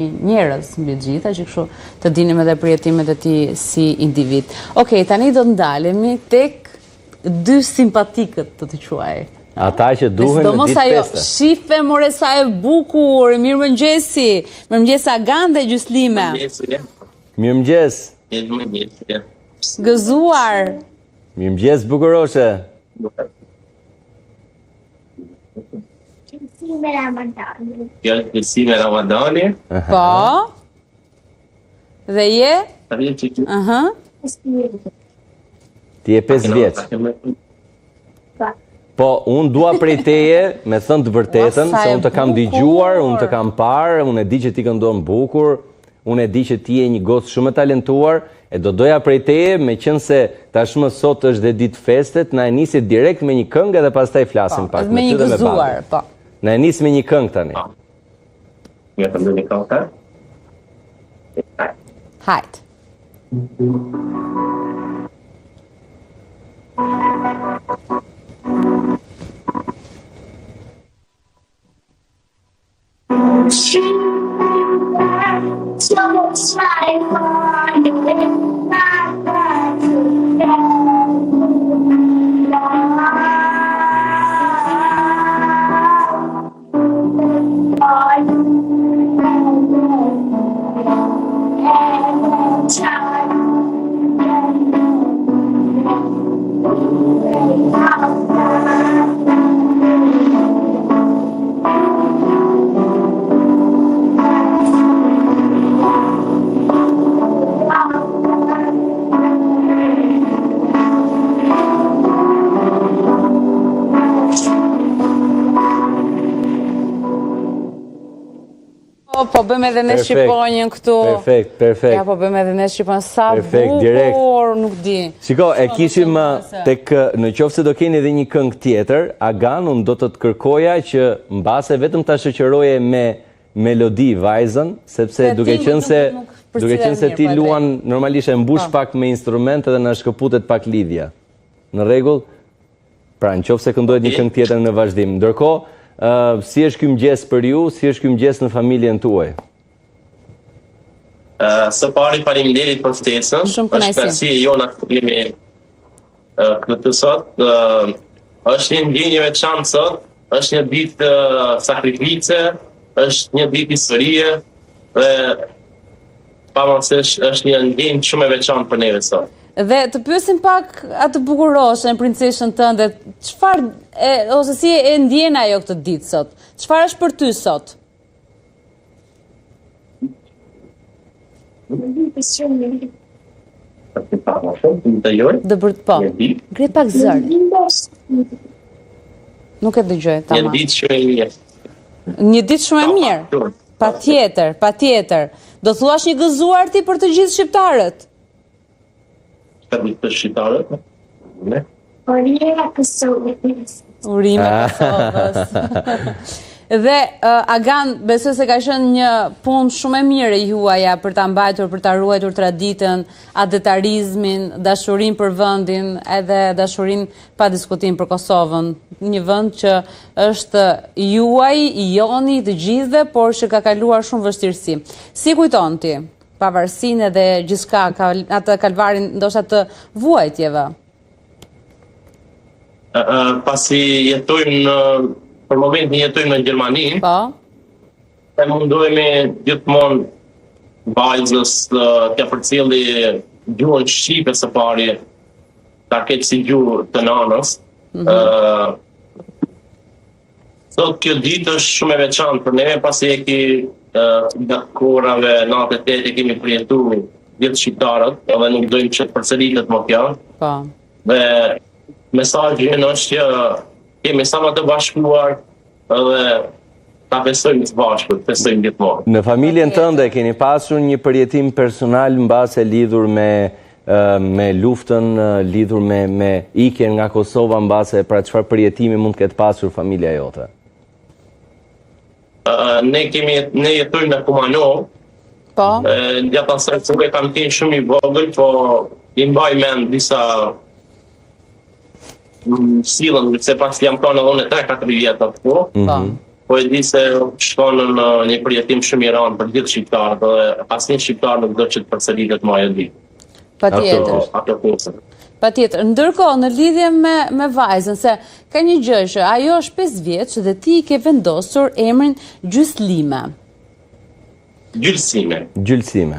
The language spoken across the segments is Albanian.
njerëz mbi gjitha që kështu të dinim edhe përjetimet e tij si individ. Okej, tani do të ndalemi tek dy simpatikët, të të quaj. Ata që duhen në ditë feste. Shife more sa e bukur, mirëmëngjesi. Mirëmëngjes Agan dhe Gjuslime. Mirëmëngjes. Gëzuar. Mirëmëngjes bukuroshe. Qëllësime Ramadani. Qëllësime Ramadani. Po. Dhe je? Ti je 5 vjeç. Po, unë dua prej teje, me thënë të vërtetën, se unë të kam digjuar, unë të kam parë, unë e di që ti këndon bukur, unë e di që ti je një gocë shumë e talentuar, e do doja prej teje, me qënë se tashmë sot është dhe ditë festet, na e nisi direkt me një këngë dhe pastaj flasim pak me ty dhe me babë. Na e nisi me një këngë tani. Ja të më një këngë. Hajt. Po bëjmë edhe ne Shqiponjën këtu. Perfekt. Ja, po bëjmë edhe ne Shqiponjën. Sa bukur, nuk di. Shiko, e kishim tek në qoftë se do keni edhe një këngë tjetër, Agan, unë do të të kërkoja që mbase vetëm ta shoqëroje me melodi vajzën, sepse duke qenë se ti luan normalisht e mbush pak me instrumente dhe na shkëputet pak lidhja. Në rregull? Pra, në qoftë se këndohet një këngë tjetër në vazhdim. Ndërkohë, si është ky mëngjes për ju, si është ky mëngjes në familjen tuaj? Së pari faleminderit për ftesën. Është kënaqësi jona të jemi këtu sot. Është një ndjenjë e veçantë sot, është një ditë sakrifice, është një ditë historie dhe pavarësisht është një ndjenjë shumë e veçantë për neve sot. Dhe të pyesim pak atë bukuroshen, princeshën tënde, ose si e ndjen ajo këtë ditë sot? Çfarë është për ty sot? Ngri pak zërin. Nuk e dëgjoj tamam. Një ditë shumë e mirë. Një ditë shumë e mirë. Patjetër. Do thuash një gëzuar ti për të gjithë shqiptarët? Për shqiptarët? Ne? Urime Kosovës. Urime Kosovës. Dhe Agan, besoj se ka qenë një punë shumë e mirë e juaja për ta mbajtur, për ta ruajtur traditën, adetarizmin, dashurinë për vendin, edhe dashurinë pa diskutim për Kosovën. Një vend që është juaj, i joni, të gjithëve, por që ka kaluar shumë vështirësi. Si kujton ti pavarësinë dhe gjithçka, atë kalvarin ndoshta të vuajtjeve? Pasi jetojmë për momentin jetojmë në Gjermani. Po. E mundohemi gjithmonë vajzës t'ia përcjelli gjuhën shqipe së pari, ta ketë si gjuhë të nanës. Sot kjo ditë është shumë e veçantë për neve, pasi nga kohërave 98 kemi përjetuar gjithë shqiptarët, edhe nuk dojmë që të përsëritet më kjo. Po. Dhe mesazhi është që kemi sa më të bashkuar edhe ta besojmë së bashku, besojmë gjithmonë. Në familjen tënde keni pasur një përjetim personal mbase lidhur me luftën, lidhur me ikjen nga Kosova mbase, pra çfarë përjetimi mund të ketë pasur familja jote? Ne jetojmë në Kumanov. Po. Gjatë asaj kohë kam qenë shumë i vogël, po i mbaj mend disa silën, se pas jam pranë edhe unë 3-4 vjet atë. po e di se shkon në një përjetim shumë i rëndë për gjithë shqiptarët dhe asnjë shqiptar nuk do që të përsëritet më ajo ditë. Patjetër. Ato kurse. Patjetër. Ndërkohë në lidhje me vajzën, se ka një gjë që ajo është 5 vjeç dhe ti i ke vendosur emrin Gjyslime. Gjylsime.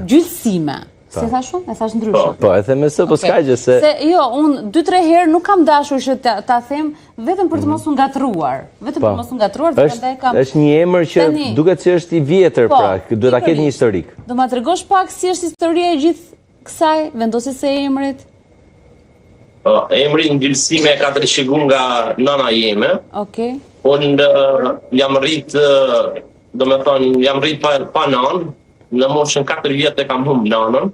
Gjylsime. Si thash unë? E thash ndryshe. Po, e them se po s'ka gjë se... Se jo, unë 2-3 herë nuk kam dashur që ta them vetëm për të mos u ngatruar. Vetëm për të mos u ngatruar, prandaj kam... Është një emër që duket se është i vjetër, pra, duhet ta ketë një historik. Do ma tregosh pak si është historia e gjithë kësaj vendosjes së emrit? Emri Gjylsime ka të rishiguar nga nëna jeme. Okej. Unë jam rrit, jam rrit pa nanë, në moshën 4 vjetë e kam humbë nanën,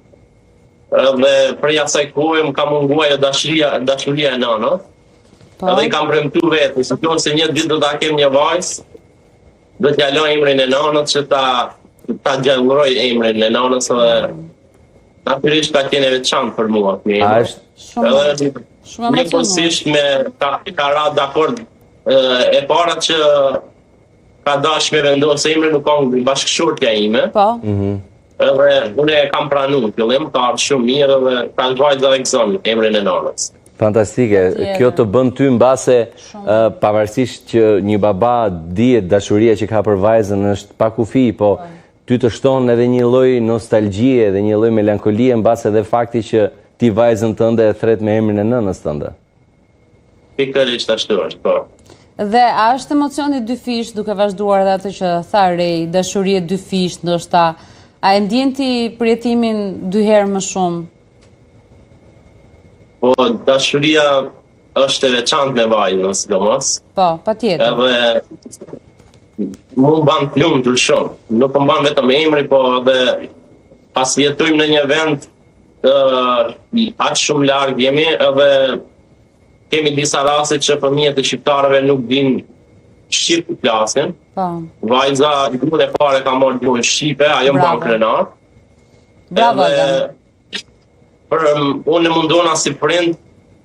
dhe prej asaj kohë më ka munguar dashuria e nanës, edhe i kam premtu vetë, se një ditë do ta kem një vajzë, do t'ja lë emrin e nanës që ta gjallëroj emrin e nanës dhe natyrisht ka qenë veçantë për mua. Shumë njëkohësisht me ka ra dakord e para që ka dash me vendosë emrin nuk ka bashkëshortja ime. Po. Edhe unë e kam pranuar fillim, ka ardhur shumë mirë dhe ka vajza dhe gëzon emrin e nanës. Fantastike. Kjo të bën ty mbase pavarësisht që një baba dihet dashuria që ka për vajzën është pa kufi, po ty të shton edhe një lloj nostalgjie dhe një lloj melankolie mbase edhe fakti që ti vajzën tënde e thret me emrin e nënës tënde. Pikërisht ashtu është, po. Dhe a është emocioni dyfish duke vazhduar dhe atë që tha Rej, dashurie dyfish, ndoshta a e ndjen ti përjetimin 2 herë më shumë? Po, dashuria është e veçantë me vajzën, sidomos. Po, patjetër. Edhe mu ban plumtur shumë. Nuk më ban vetëm emri, po edhe pas jetojmë në një vend aq shumë larg jemi, edhe kemi disa raste që fëmijët e shqiptarëve nuk din shqip të flasin. Vajza gjuhën e parë ka marrë gjuhën shqipe, ajo mban krenar. Bravo. Unë mundona si prind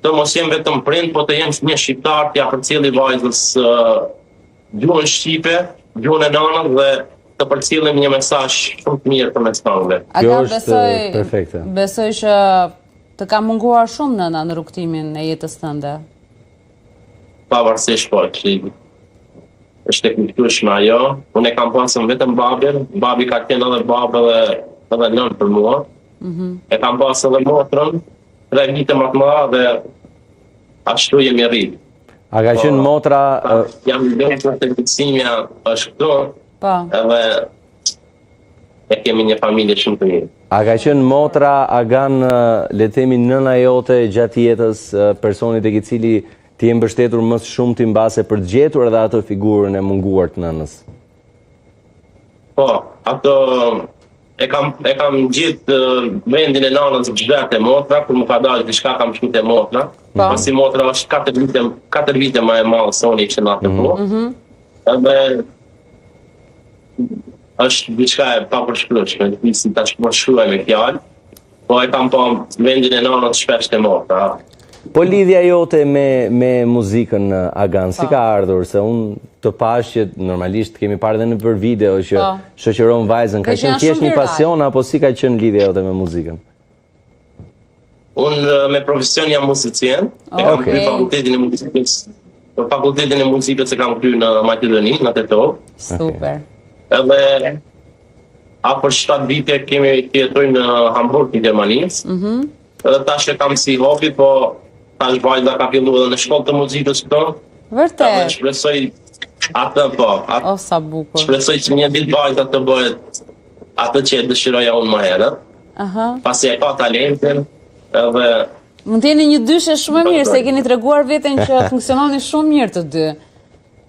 të mos jem vetëm prind, po të jem një shqiptar t'ja përcjelli vajzës gjuhën shqipe, gjuhën e nanës dhe të përcjellim një mesazh shumë të mirë për mes tonë. Kjo është perfekte. Besoj që të ka munguar shumë nëna në rrugtimin e jetës tënde. Pavarësisht po, është e kuptueshme ajo. Unë e kam pasur vetëm babin, babi ka qenë edhe babë edhe nën për mua. E kam pasur edhe motrën, 3 vite më të mëdha dhe ashtu jemi rritë. A ka qenë motra... Jam lëndër të këtësimja është këtu, edhe e kemi një familje shumë të mirë. A ka qenë motra, Agan, le të themi nëna jote gjatë jetës, personit e cili ti e mbështetur më shumë ti mbase për të gjetur edhe atë figurën e munguar të nënës? Po, ato e kam gjetë vendin e nanës gjatë e motra, kur më ka dalë diçka kam shkruajtur te motra. Pasi motra është 4 vite më e madhe se unë ishte në atë kohë. Edhe është diçka e papërshkrueshme, si ta shkruaj me fjalë, po e kam pa vendin e nanës shpesh te motra. Po lidhja jote me muzikën, Agan, si ka ardhur? Se unë të pash që normalisht kemi parë dhe në për video që shoqëron vajzën. Ka qenë thjesht një pasion apo si ka qenë lidhja jote me muzikën? Unë me profesion jam muzicien. E kam kryer fakultetin e muzikës. Fakultetin e muzikës e kam kryer në Maqedoni, në Tetov. Super. Edhe afër 7 vite kemi jetojnë në Hamburg, në Gjermanisë. Edhe tash e kam si hobi, po tash vajza ka filluar edhe në shkollë të muzikës këto. Vërtet. Shpresoj atë po. O, sa bukur. Shpresoj që një ditë vajza të bëhet atë që e dëshiroja unë më herët. Pasi e ka talentin, edhe... Mund t'jeni një dyshe shumë e mirë, se keni treguar veten që funksiononi shumë mirë të dy.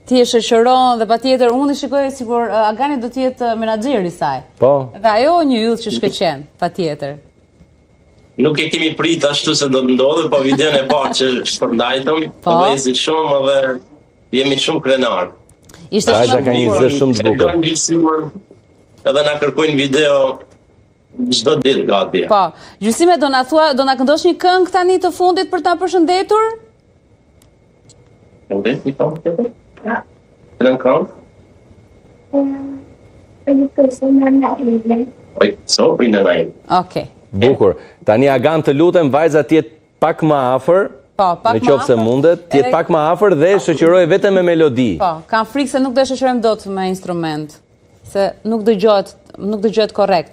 Ti e shoqëron dhe patjetër unë shikoj sikur Agani do të jetë menaxheri i saj. Po. Dhe ajo një yll që shkëlqen, patjetër. Nuk e kemi prit ashtu se do të ndodhe, po videon e parë që shpërndajtëm, të vëzi shumë dhe jemi shumë krenar. Ishte shumë të bukur. Edhe na kërkojnë video çdo ditë gati. Po, Gjysime do na këndosh një këngë tani të fundit për ta përshëndetur? Një këngë? Sopri në najmë. Okej. Bukur. Tani Agan, të lutem, vajza tjetë pak më afër, Po, pak në më qoftë se afër, mundet, tjetë pak më afër dhe shoqëroj vetëm me melodi. Po, kam frikë se nuk do shoqërojmë dot me instrument, se nuk dëgjohet korrekt.